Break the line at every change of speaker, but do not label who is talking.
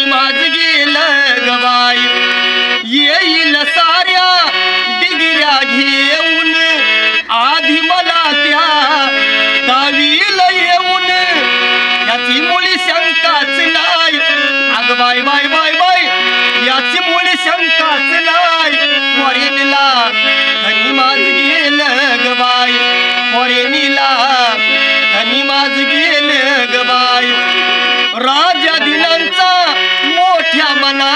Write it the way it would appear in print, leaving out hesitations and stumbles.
माझ गेलं ग बाई येईल साऱ्या डिगऱ्या घेऊन आधी मला त्या गावील येऊन याची मुळी शंकाच नाही अग बाय बाय बाय बाय याची मुळी शंकाच नाही फॉरेनला धनी माझ गेलं ग बाई फॉरेनीला धनी माझ गेलं ग बाई राजा दिनांचा मोठ्या मना